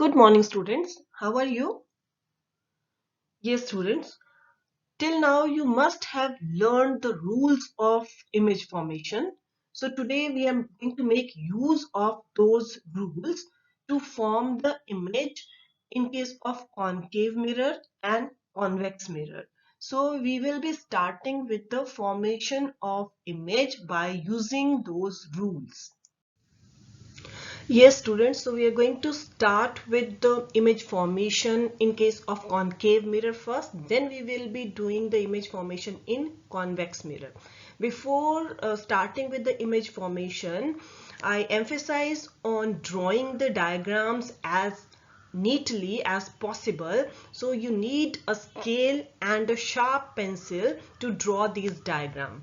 Good morning, students. How are you? Yes, students. Till now, you must have learned the rules of image formation. So today we are going to make use of those rules to form the image in case of concave mirror and convex mirror. So we will be starting with the formation of image by using those rules. Yes, students. So we are going to start with the image formation in case of concave mirror first. Then we will be doing the image formation in convex mirror. Before starting with the image formation, I emphasize on drawing the diagrams as neatly as possible. So you need a scale and a sharp pencil to draw these diagrams.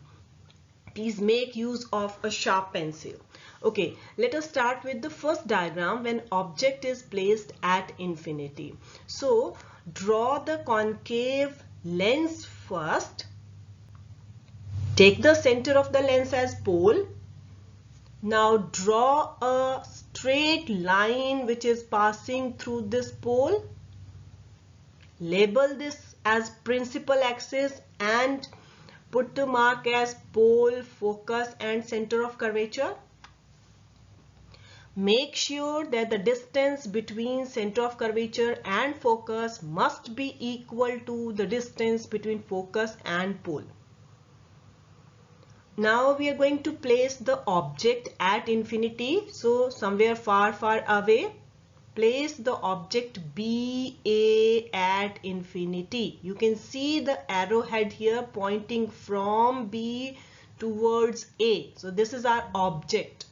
Please make use of a sharp pencil. Okay, let us start with the first diagram when object is placed at infinity. So draw the concave lens first. Take the center of the lens as pole. Now draw a straight line which is passing through this pole. Label this as principal axis and put the mark as pole, focus and center of curvature. Make sure that the distance between center of curvature and focus must be equal to the distance between focus and pole. Now we are going to place the object at infinity. So somewhere far away, place the object BA at infinity. You can see the arrowhead here pointing from B towards A. So this is our object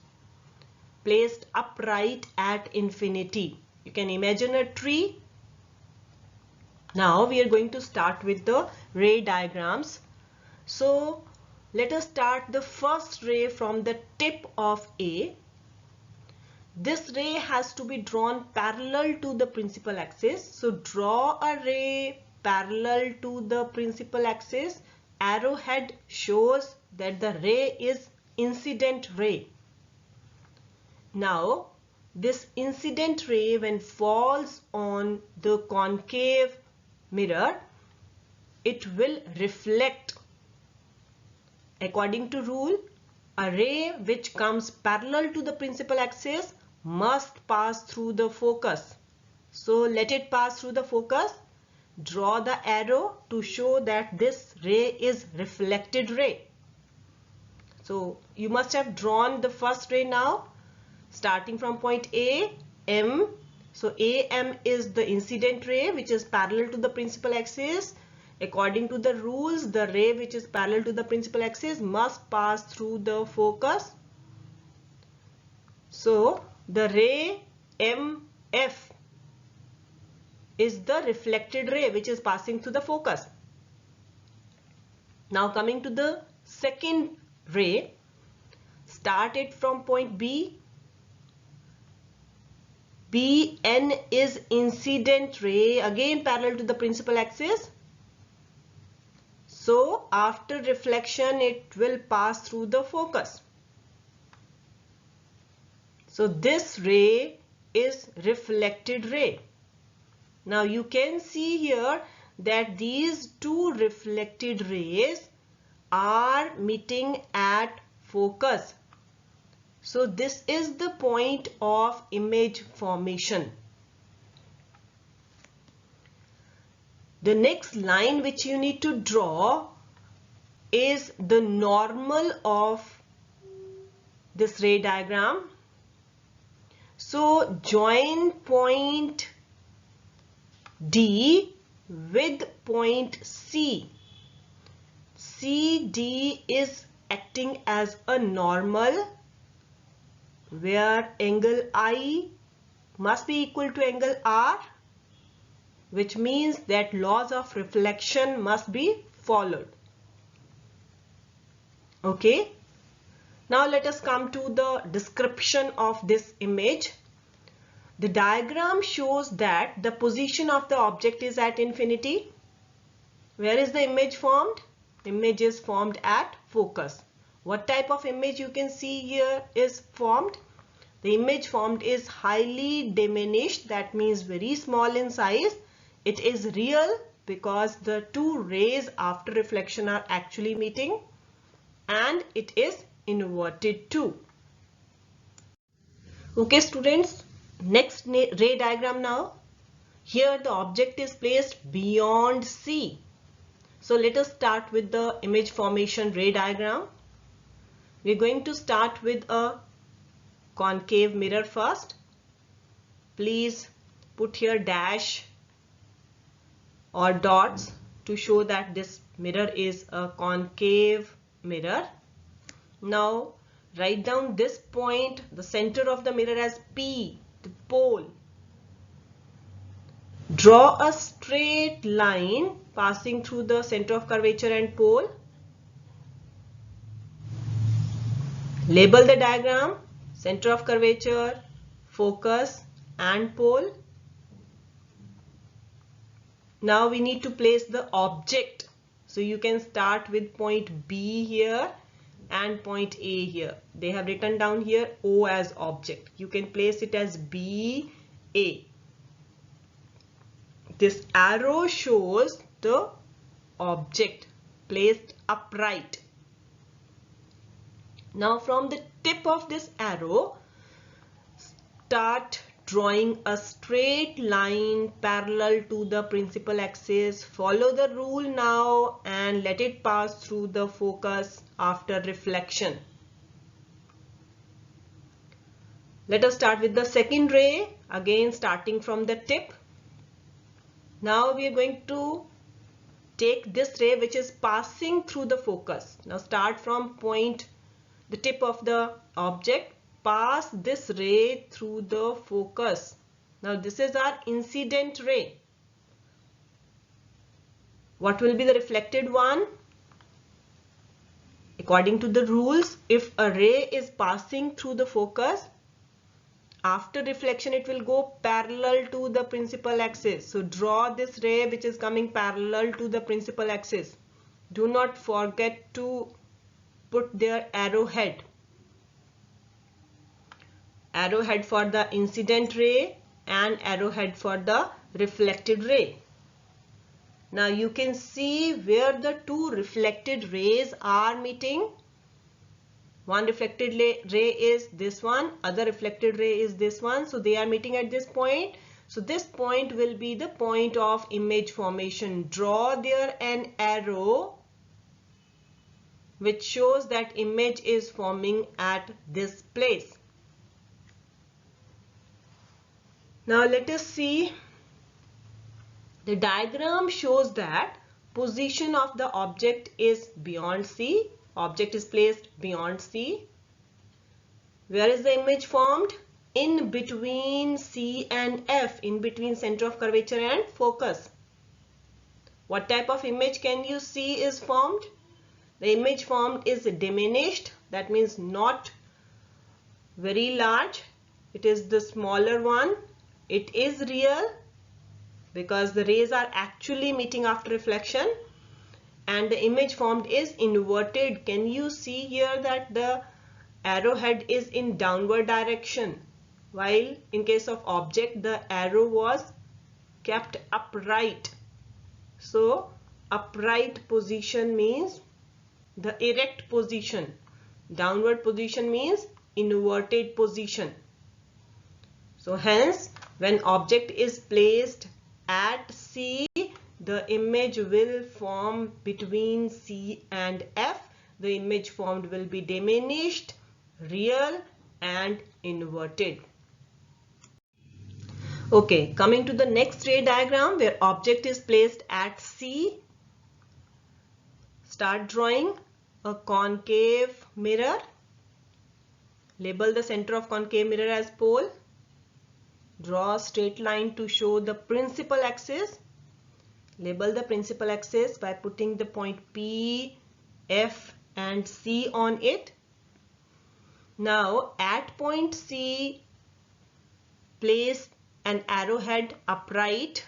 placed upright at infinity. You can imagine a tree. Now we are going to start with the ray diagrams. So let us start the first ray from the tip of A. This ray has to be drawn parallel to the principal axis. So draw a ray parallel to the principal axis. Arrowhead shows that the ray is incident ray. Now this incident ray when falls on the concave mirror, it will reflect. According to rule, a ray which comes parallel to the principal axis must pass through the focus. So let it pass through the focus. Draw the arrow to show that this ray is reflected ray. So you must have drawn the first ray now. Starting from point A, M. So AM is the incident ray which is parallel to the principal axis. According to the rules, the ray which is parallel to the principal axis must pass through the focus. So the ray MF is the reflected ray which is passing through the focus. Now coming to the second ray, start it from point B. BN is incident ray, again parallel to the principal axis. So after reflection it will pass through the focus. So this ray is reflected ray. Now you can see here that these two reflected rays are meeting at focus. So this is the point of image formation. The next line which you need to draw is the normal of this ray diagram. So join point D with point C. CD is acting as a normal where angle I must be equal to angle R, which means that laws of reflection must be followed. Okay. Now let us come to the description of this image. The diagram shows that the position of the object is at infinity. Where is the image formed? Image is formed at focus. What type of image you can see here is formed? The image formed is highly diminished, that means very small in size. It is real because the two rays after reflection are actually meeting, and it is inverted too. Okay students, next ray diagram now. Here the object is placed beyond C. So let us start with the image formation ray diagram. We are going to start with a concave mirror first. Please put here dash or dots to show that this mirror is a concave mirror. Now write down this point, the center of the mirror, as P, the pole. Draw a straight line passing through the center of curvature and pole. Label the diagram, center of curvature, focus and pole. Now we need to place the object. So you can start with point B here and point A here. They have written down here O as object. You can place it as B, A. This arrow shows the object placed upright. Now from the tip of this arrow, start drawing a straight line parallel to the principal axis. Follow the rule now and let it pass through the focus after reflection. Let us start with the second ray, again starting from the tip. Now we are going to take this ray which is passing through the focus. Now start from point, the tip of the object, pass this ray through the focus. Now this is our incident ray. What will be the reflected one? According to the rules, if a ray is passing through the focus, after reflection it will go parallel to the principal axis. So draw this ray which is coming parallel to the principal axis. Do not forget to put their arrowhead. Arrowhead for the incident ray and arrowhead for the reflected ray. Now you can see where the two reflected rays are meeting. One reflected ray is this one, other reflected ray is this one. So they are meeting at this point. So this point will be the point of image formation. Draw there an arrow which shows that image is forming at this place. Now let us see. The diagram shows that position of the object is beyond C. Object is placed beyond C. Where is the image formed? In between C and F, in between center of curvature and focus. What type of image can you see is formed? The image formed is diminished, that means not very large. It is the smaller one. It is real because the rays are actually meeting after reflection, and the image formed is inverted. Can you see here that the arrowhead is in downward direction, while in case of object the arrow was kept upright. So upright position means the erect position. Downward position means inverted position. So hence when object is placed at C, the image will form between C and F. The image formed will be diminished, real and inverted. Okay, coming to the next ray diagram where object is placed at C. Start drawing a concave mirror. Label the center of concave mirror as pole. Draw a straight line to show the principal axis. Label the principal axis by putting the point P, F and C on it. Now at point C, place an arrowhead upright.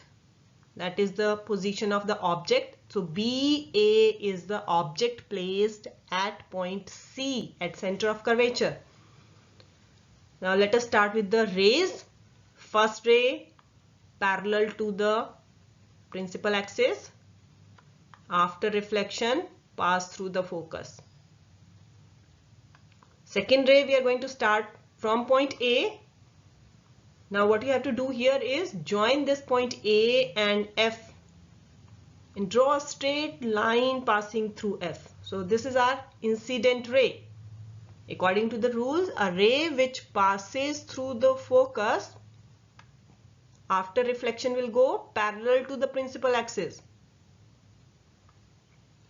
That is the position of the object. So BA is the object placed at point C at center of curvature. Now let us start with the rays. First ray parallel to the principal axis. After reflection, pass through the focus. Second ray, we are going to start from point A. Now what you have to do here is join this point A and F and draw a straight line passing through F. So this is our incident ray. According to the rules, a ray which passes through the focus after reflection will go parallel to the principal axis.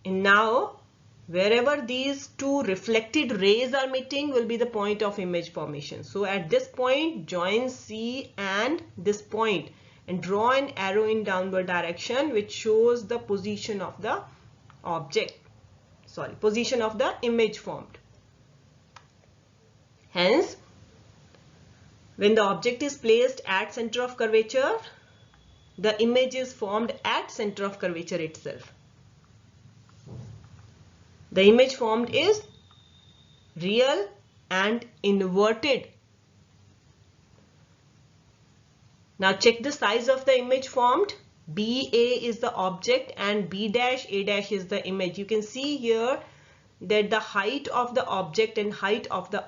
And now wherever these two reflected rays are meeting will be the point of image formation. So at this point, join C and this point and draw an arrow in downward direction which shows the position of the position of the image formed. Hence, when the object is placed at center of curvature, the image is formed at center of curvature itself. The image formed is real and inverted. Now check the size of the image formed. BA is the object and B dash A dash is the image. You can see here that the height of the object and height of the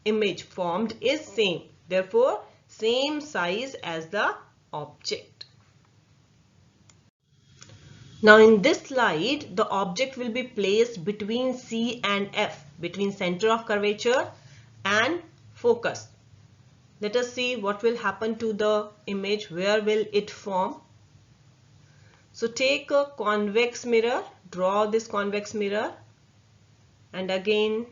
image formed is same. Therefore, same size as the object. Now in this slide, the object will be placed between C and F, between center of curvature and focus. Let us see what will happen to the image, where will it form. So take a convex mirror, draw this convex mirror and again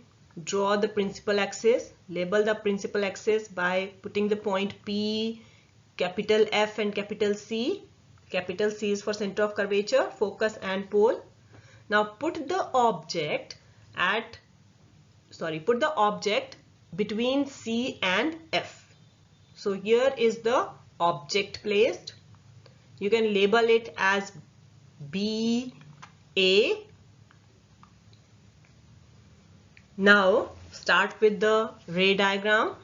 draw the principal axis. Label the principal axis by putting the point P, capital F and capital C. Capital C is for center of curvature, focus and pole. Now put the object between C and F. So here is the object placed. You can label it as BA. Now start with the ray diagram.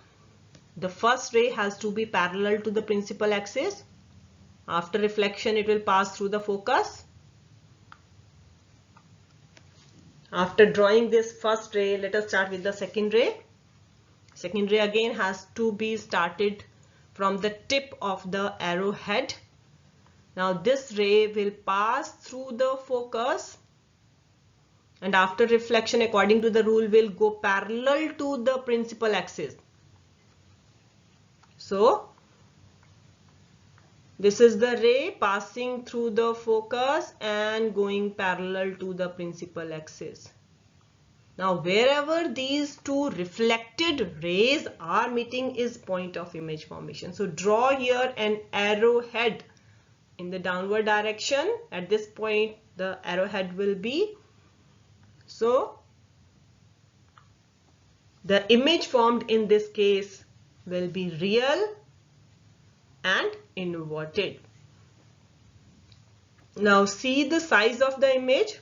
The first ray has to be parallel to the principal axis. After reflection, it will pass through the focus. After drawing this first ray, let us start with the second ray. Second ray again has to be started from the tip of the arrowhead. Now this ray will pass through the focus and after reflection, according to the rule, will go parallel to the principal axis. So this is the ray passing through the focus and going parallel to the principal axis. Now wherever these two reflected rays are meeting is point of image formation. So draw here an arrowhead in the downward direction. At this point the arrowhead will be. So the image formed in this case will be real and inverted. Now see the size of the image.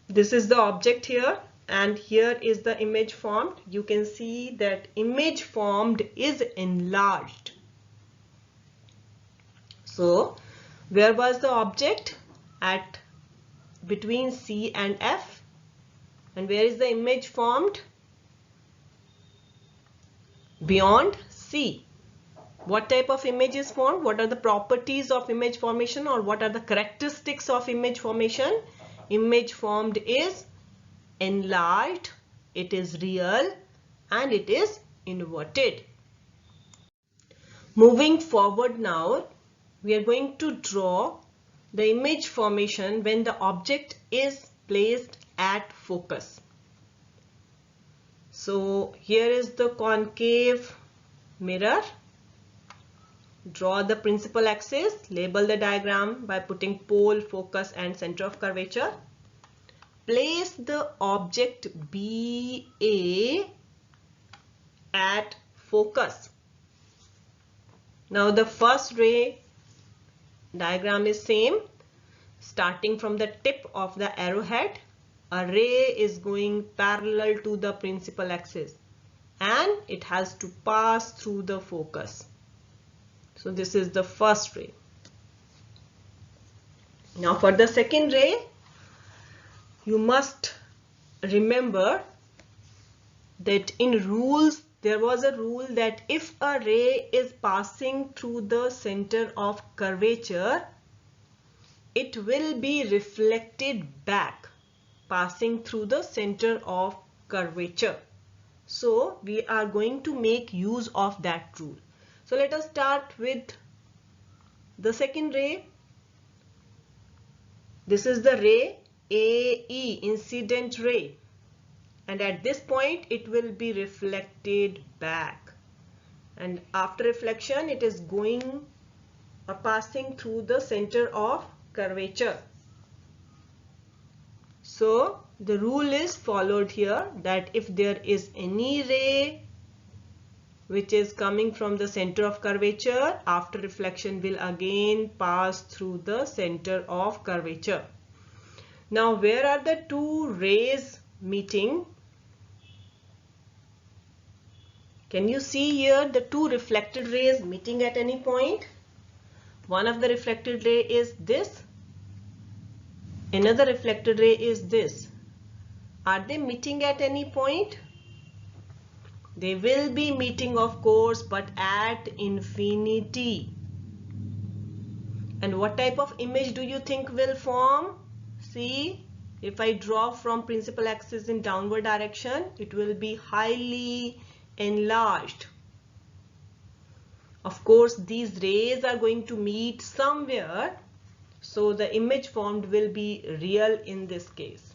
This is the object here and here is the image formed. You can see that image formed is enlarged. So where was the object? At between C and F. And where is the image formed? Beyond C. What type of image is formed? What are the properties of image formation or what are the characteristics of image formation? Image formed is enlarged, it is real and it is inverted. Moving forward now, we are going to draw the image formation when the object is placed at focus. So here is the concave mirror. Draw the principal axis, label the diagram by putting pole, focus and center of curvature. Place the object BA at focus. Now the first ray diagram is same. Starting from the tip of the arrowhead, a ray is going parallel to the principal axis and it has to pass through the focus. So this is the first ray. Now for the second ray, you must remember that in rules there was a rule that if a ray is passing through the center of curvature, it will be reflected back, passing through the center of curvature. So we are going to make use of that rule. So let us start with the second ray. This is the ray AE, incident ray, and at this point it will be reflected back, and after reflection it is going or passing through the center of curvature. So the rule is followed here that if there is any ray which is coming from the center of curvature, after reflection will again pass through the center of curvature. Now where are the two rays meeting? Can you see here the two reflected rays meeting at any point? One of the reflected ray is this. Another reflected ray is this. Are they meeting at any point? They will be meeting, of course, but at infinity. And what type of image do you think will form? See, if I draw from principal axis in downward direction, it will be highly enlarged. Of course, these rays are going to meet somewhere, so the image formed will be real in this case.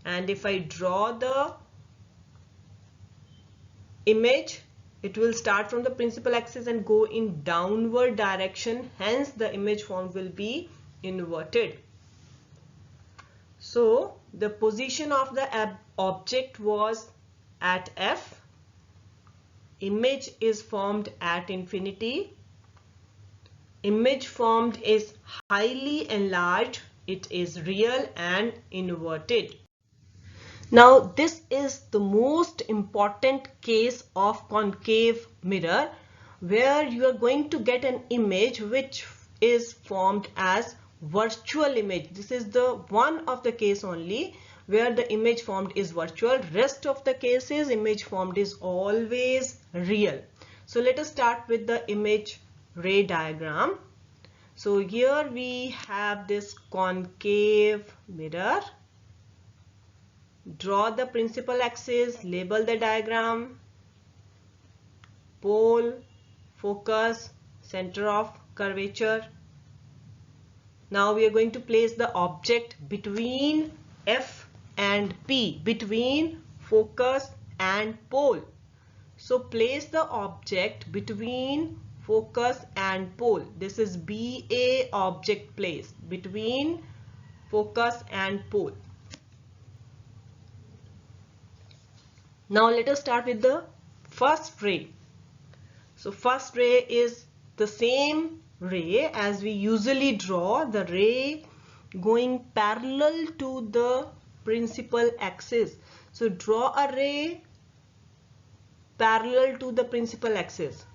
And if I draw the image, it will start from the principal axis and go in downward direction, hence the image formed will be inverted. So the position of the object was at F, image is formed at infinity, image formed is highly enlarged, it is real and inverted. Now this is the most important case of concave mirror, where you are going to get an image which is formed as virtual image. This is the one of the case only where the image formed is virtual. Rest of the cases image formed is always real. So let us start with the image ray diagram. So here we have this concave mirror. Draw the principal axis, label the diagram, pole, focus, center of curvature. Now we are going to place the object between F and P, between focus and pole. So place the object between focus and pole. This is BA object place, between focus and pole. Now let us start with the first ray. So first ray is the same ray as we usually draw, the ray going parallel to the principal axis. So draw a ray parallel to the principal axis,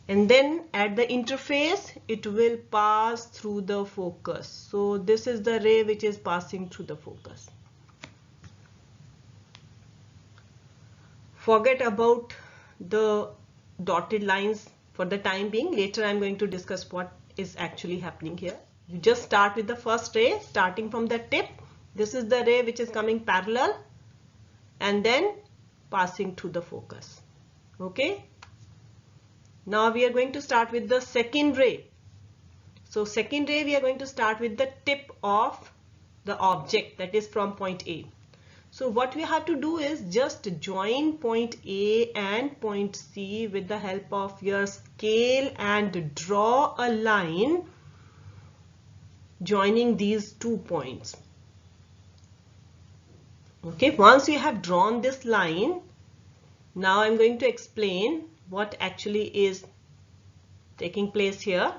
and then at the interface it will pass through the focus. So this is the ray which is passing through the focus. Forget about the dotted lines for the time being. Later I am going to discuss what is actually happening here. You just start with the first ray, starting from the tip. This is the ray which is coming parallel and then passing through the focus. Okay. Now we are going to start with the second ray. So second ray we are going to start with the tip of the object, that is from point A. So what we have to do is just join point A and point C with the help of your scale and draw a line joining these 2 points. Okay, once you have drawn this line, now I'm going to explain what actually is taking place here.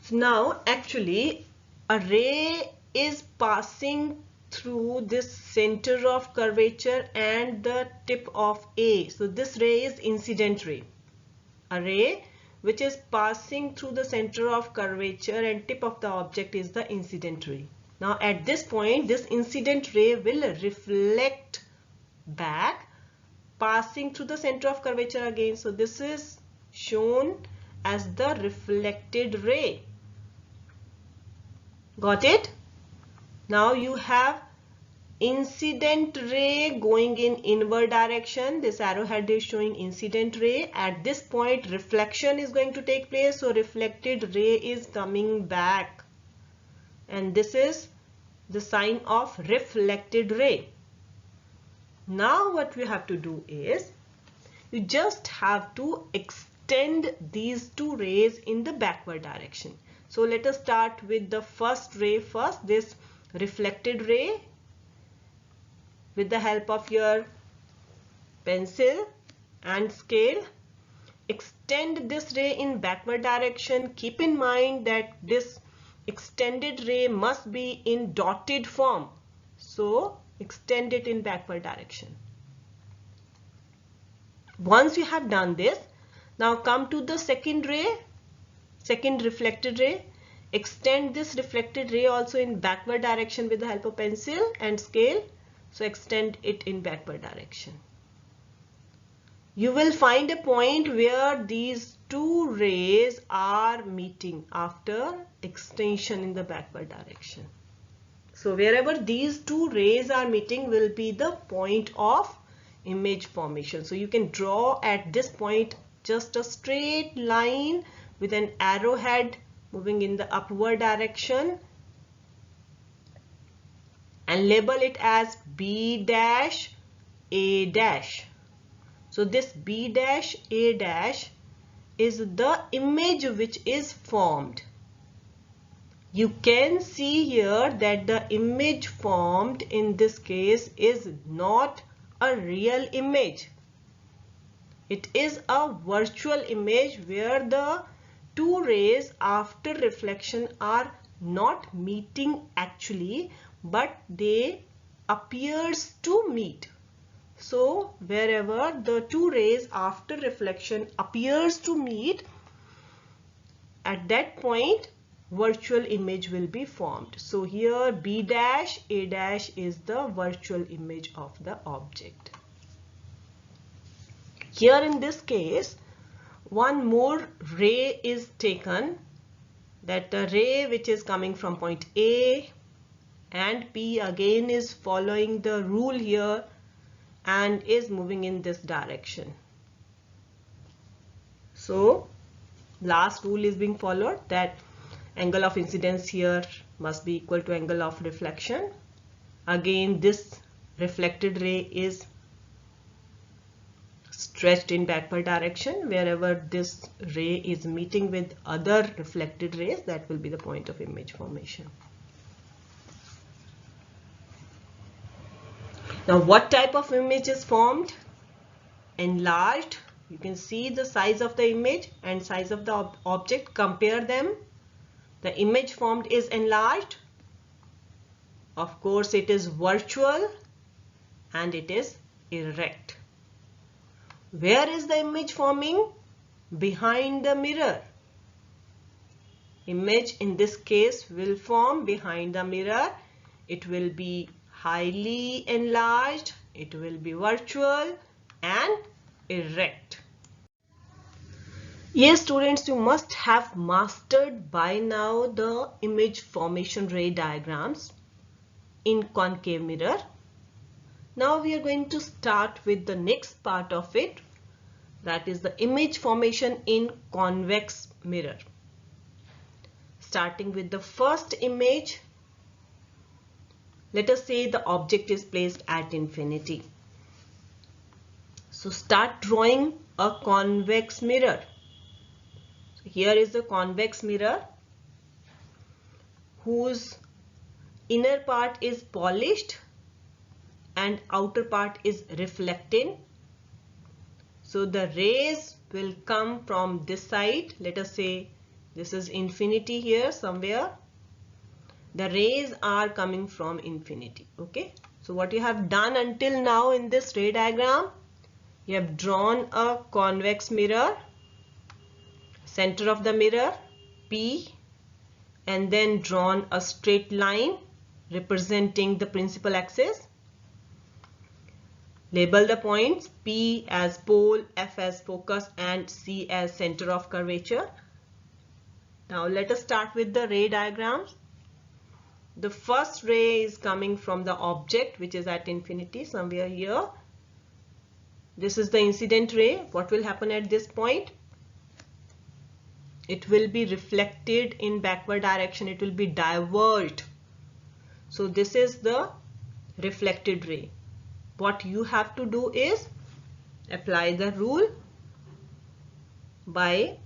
So now actually a ray is passing through this center of curvature and the tip of A. So this ray is incident ray. A ray which is passing through the center of curvature and tip of the object is the incident ray. Now at this point, this incident ray will reflect back, passing through the center of curvature again. So this is shown as the reflected ray. Got it? Now you have incident ray going in inward direction. This arrowhead is showing incident ray. At this point, reflection is going to take place. So reflected ray is coming back. And this is the sign of reflected ray. Now what we have to do is, you just have to extend these two rays in the backward direction. So let us start with the first ray first, this reflected ray. With the help of your pencil and scale, extend this ray in backward direction. Keep in mind that this extended ray must be in dotted form. So extend it in backward direction. Once you have done this, now come to the second ray, second reflected ray. Extend this reflected ray also in backward direction with the help of pencil and scale. So extend it in backward direction. You will find a point where these two rays are meeting after extension in the backward direction. So wherever these two rays are meeting will be the point of image formation. So you can draw at this point just a straight line with an arrowhead moving in the upward direction and label it as B dash A dash. So this B dash A dash is the image which is formed. You can see here that the image formed in this case is not a real image. It is a virtual image where the two rays after reflection are not meeting actually, but they appears to meet. So wherever the two rays after reflection appears to meet, at that point virtual image will be formed. So here B dash A dash is the virtual image of the object. Here in this case, one more ray is taken, that the ray which is coming from point A and P again is following the rule here and is moving in this direction. So last rule is being followed, that angle of incidence here must be equal to angle of reflection. Again this reflected ray is stretched in backward direction. Wherever this ray is meeting with other reflected rays, that will be the point of image formation. Now what type of image is formed? Enlarged. You can see the size of the image and size of the object. Compare them. The image formed is enlarged. Of course it is virtual and it is erect. Where is the image forming? Behind the mirror. Image in this case will form behind the mirror. It will be highly enlarged, it will be virtual and erect. Yes students, you must have mastered by now the image formation ray diagrams in concave mirror. Now we are going to start with the next part of it, that is the image formation in convex mirror. Starting with the first image, let us say the object is placed at infinity. So start drawing a convex mirror. So here is the convex mirror whose inner part is polished and outer part is reflecting. So the rays will come from this side. Let us say this is infinity here somewhere. The rays are coming from infinity. Okay, so what you have done until now in this ray diagram, you have drawn a convex mirror, center of the mirror P, and then drawn a straight line representing the principal axis. Label the points P as pole, F as focus, and C as center of curvature. Now let us start with the ray diagrams. The first ray is coming from the object which is at infinity, somewhere here. This is the incident ray. What will happen at this point? It will be reflected in backward direction. It will be diverged. So this is the reflected ray. What you have to do is apply the rule by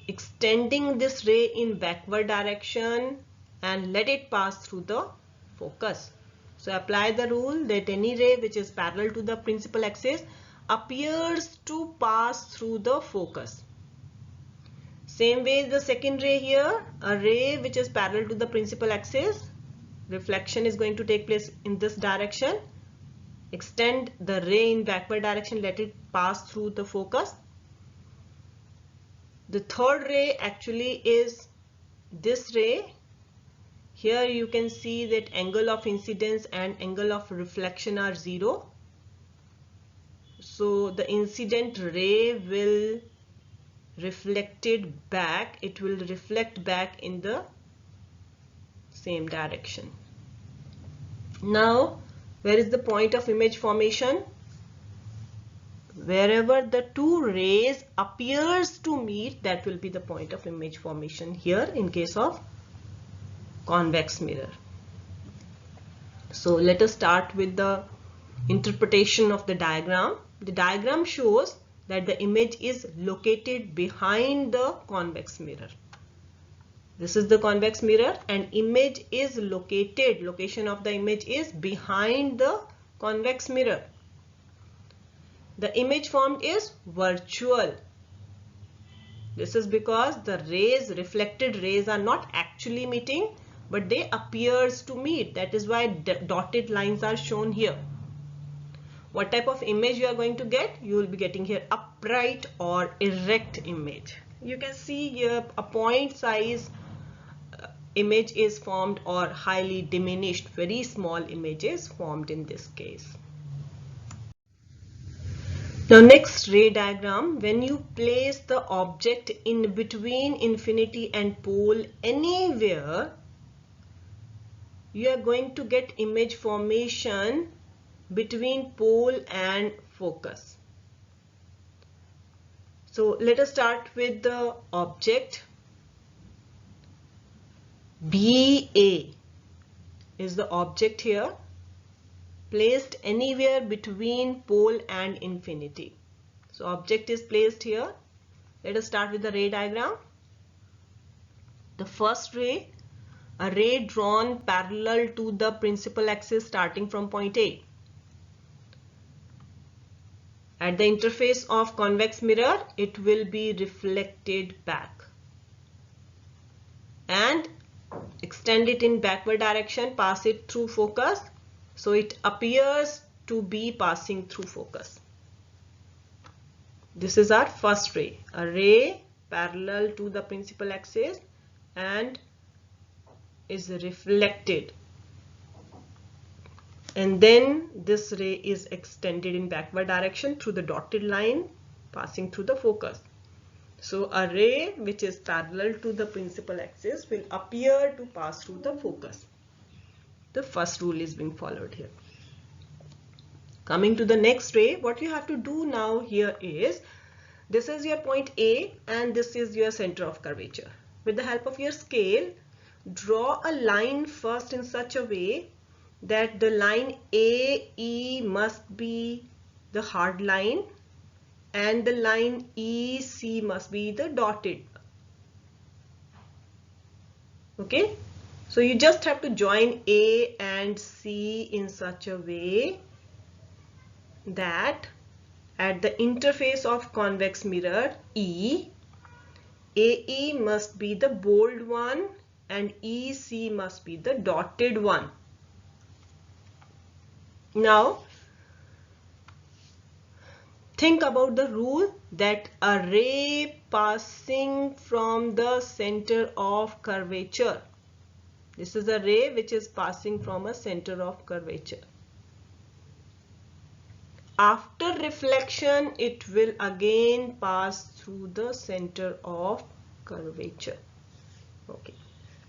extending this ray in backward direction and let it pass through the focus. So apply the rule that any ray which is parallel to the principal axis appears to pass through the focus. Same way the second ray here, a ray which is parallel to the principal axis, reflection is going to take place in this direction. Extend the ray in backward direction, let it pass through the focus. The third ray actually is this ray. Here you can see that angle of incidence and angle of reflection are 0. So the incident ray will reflected back. It will reflect back in the same direction. Now, where is the point of image formation? Wherever the two rays appears to meet, that will be the point of image formation here in case of convex mirror. So let us start with the interpretation of the diagram. The diagram shows that the image is located behind the convex mirror. This is the convex mirror and image is located, location of the image is behind the convex mirror. The image formed is virtual. This is because the rays, reflected rays, are not actually meeting, but they appears to meet. That is why dotted lines are shown here. What type of image you are going to get? You will be getting here upright or erect image. You can see here a point size image is formed or highly diminished, very small image is formed in this case. Now next ray diagram, when you place the object in between infinity and pole anywhere, you are going to get image formation between pole and focus. So let us start with the object. BA is the object here, placed anywhere between pole and infinity. So object is placed here. Let us start with the ray diagram. The first ray, a ray drawn parallel to the principal axis starting from point A. At the interface of convex mirror, it will be reflected back and extend it in backward direction, pass it through focus. So it appears to be passing through focus. This is our first ray, a ray parallel to the principal axis and is reflected. And then this ray is extended in backward direction through the dotted line passing through the focus. So a ray which is parallel to the principal axis will appear to pass through the focus. The first rule is being followed here. Coming to the next ray, what you have to do now here is, this is your point A and this is your center of curvature. With the help of your scale, draw a line first in such a way that the line AE must be the hard line and the line EC must be the dotted. Okay, so you just have to join A and C in such a way that at the interface of convex mirror E, AE must be the bold one and EC must be the dotted one. Now think about the rule that a ray passing from the center of curvature. This is a ray which is passing from a center of curvature. After reflection, it will again pass through the center of curvature. Okay.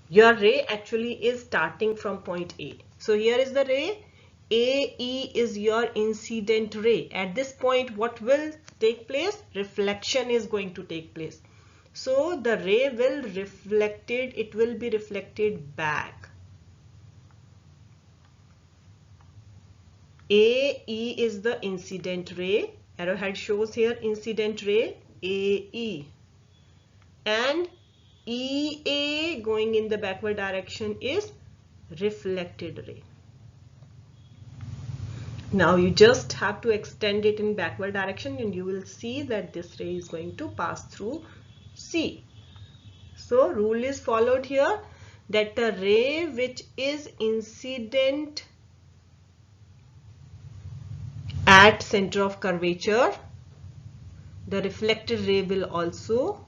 Your ray actually is starting from point A. So here is the ray. AE is your incident ray. At this point, what will take place? Reflection is going to take place. So the ray will it will be reflected back. AE is the incident ray. Arrowhead shows here incident ray AE. And EA going in the backward direction is reflected ray. Now you just have to extend it in backward direction and you will see that this ray is going to pass through C. So rule is followed here that the ray which is incident at center of curvature, the reflected ray will also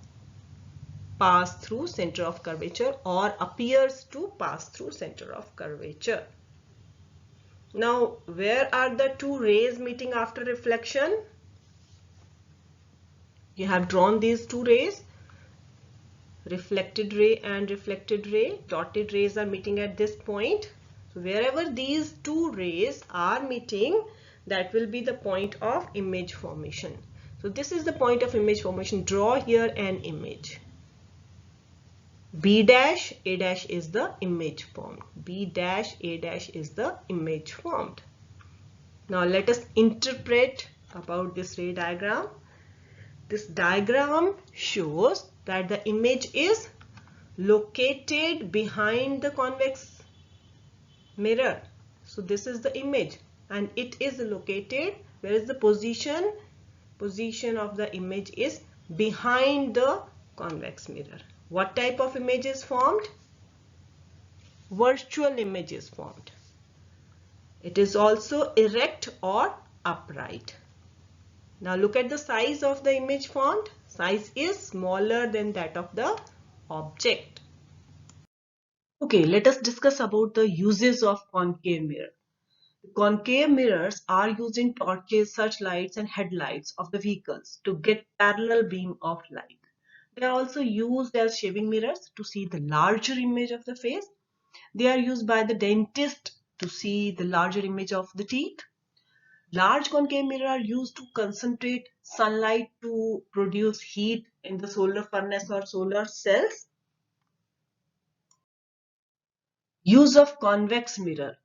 pass through center of curvature or appears to pass through center of curvature. Now, where are the two rays meeting after reflection? You have drawn these two rays, reflected ray and reflected ray. Dotted rays are meeting at this point. So, wherever these two rays are meeting, that will be the point of image formation. So, this is the point of image formation. Draw here an image. B dash A dash is the image formed. B dash A dash is the image formed. Now let us interpret about this ray diagram. This diagram shows that the image is located behind the convex mirror. So this is the image and it is located, where is the position? Position of the image is behind the convex mirror. What type of image is formed? Virtual image is formed. It is also erect or upright. Now look at the size of the image formed. Size is smaller than that of the object. Okay, let us discuss about the uses of concave mirror. Concave mirrors are used in torches, searchlights and headlights of the vehicles to get parallel beam of light. They are also used as shaving mirrors to see the larger image of the face. They are used by the dentist to see the larger image of the teeth. Large concave mirrors are used to concentrate sunlight to produce heat in the solar furnace or solar cells. Use of convex mirror.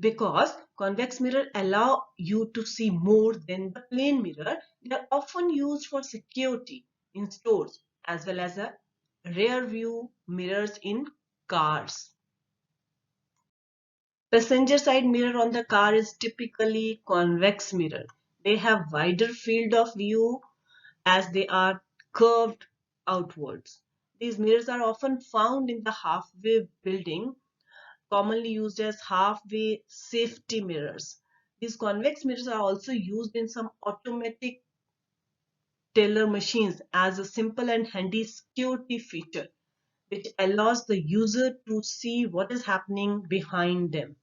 Because convex mirror allow you to see more than the plane mirror, they are often used for security in stores as well as a rear view mirrors in cars. Passenger side mirror on the car is typically convex mirror. They have wider field of view as they are curved outwards. These mirrors are often found in the halfway building, commonly used as halfway safety mirrors. These convex mirrors are also used in some automatic teller machines as a simple and handy security feature, which allows the user to see what is happening behind them.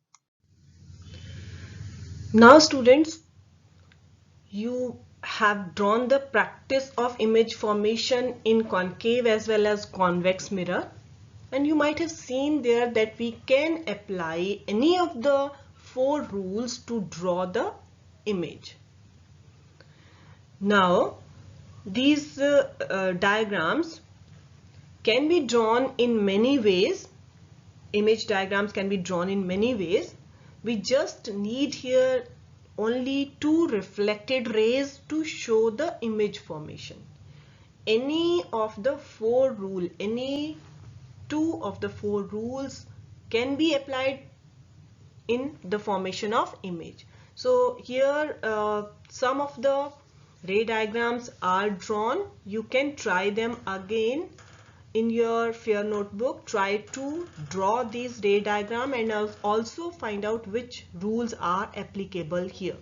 Now students, you have drawn the practice of image formation in concave as well as convex mirror, and you might have seen there that we can apply any of the 4 rules to draw the image. Now these diagrams can be drawn in many ways. Image diagrams can be drawn in many ways. We just need here only 2 reflected rays to show the image formation. Any of the 4 rules, any 2 of the 4 rules can be applied in the formation of image. So here some of the ray diagrams are drawn. You can try them again in your fair notebook, try to draw these ray diagram and also find out which rules are applicable here.